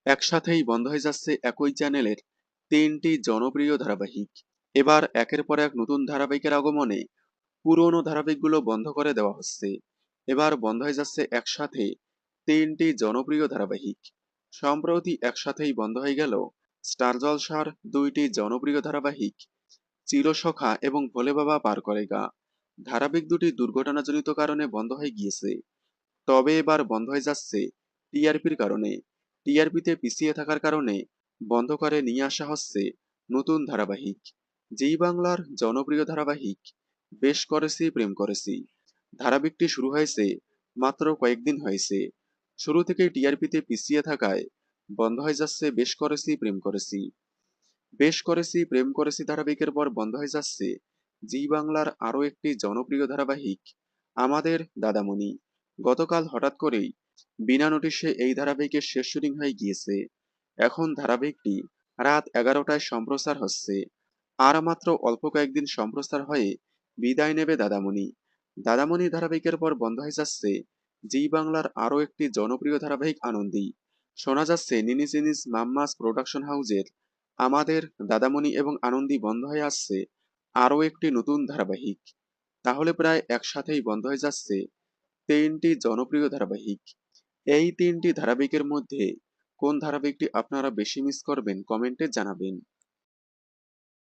একসাথেই বন্ধ হয়ে যাচ্ছে একই চ্যানেলের তিনটি জনপ্রিয় ধারাবাহিক। এবার একের পর এক নতুন ধারাবাহিকের আগমনে পুরনো ধারাবাহিকগুলো বন্ধ করে দেওয়া হচ্ছে। এবার বন্ধ হয়ে যাচ্ছে একসাথে তিনটি জনপ্রিয় ধারাবাহিক। সম্প্রতি একসাথেই বন্ধ হয়ে গেল স্টার জলসার দুইটি জনপ্রিয় ধারাবাহিক, চিরসখা এবং ভোলে বাবা পার করে গা। ধারাবাহিক দুটি দুর্ঘটনাজনিত কারণে বন্ধ হয়ে গিয়েছে। তবে এবার বন্ধ হয়ে যাচ্ছে টিআরপির কারণে। টিআরপিতে পিছিয়ে থাকার কারণে বন্ধ করে নিয়ে আসা হচ্ছে নতুন ধারাবাহিক। যেই বাংলার জনপ্রিয় ধারাবাহিক বেশ করেছি প্রেম করেছি। ধারাবাহিকটি শুরু হয়েছে মাত্র কয়েকদিন হয়েছে। শুরু থেকেই টিআরপিতে পিছিয়ে থাকায় বন্ধ হয়ে যাচ্ছে বেশ করেছি প্রেম করেছি। বেশ করেছি প্রেম করেছি ধারাবাহিকের পর বন্ধ হয়ে যাচ্ছে জি বাংলার আরো একটি জনপ্রিয় ধারাবাহিক, আমাদের দাদামণি। গতকাল হঠাৎ করেই বিনা নোটিশে এই ধারাবাহিকের শেষ শুটিং হয়ে গিয়েছে। এখন ধারাবাহিকটি রাত 11টায় সম্প্রচার হচ্ছে। আর মাত্র অল্প কয়েকদিন সম্প্রচার হয়ে বিদায় নেবে দাদামণি। দাদামণি ধারাবাহিকের পর বন্ধ হয়ে যাচ্ছে জি বাংলার আরো একটি জনপ্রিয় ধারাবাহিক আনন্দী। শোনা যাচ্ছে নিনি জিনিস মাম্মাস প্রোডাকশন হাউজের আমাদের দাদামণি এবং আনন্দী বন্ধ হয়ে আসছে আরও একটি নতুন ধারাবাহিক। তাহলে প্রায় একসাথেই বন্ধ হয়ে যাচ্ছে তিনটি জনপ্রিয় ধারাবাহিক। এই তিনটি ধারাবাহিকের মধ্যে কোন ধারাবাহিকটি আপনারা বেশি মিস করবেন কমেন্টে জানাবেন।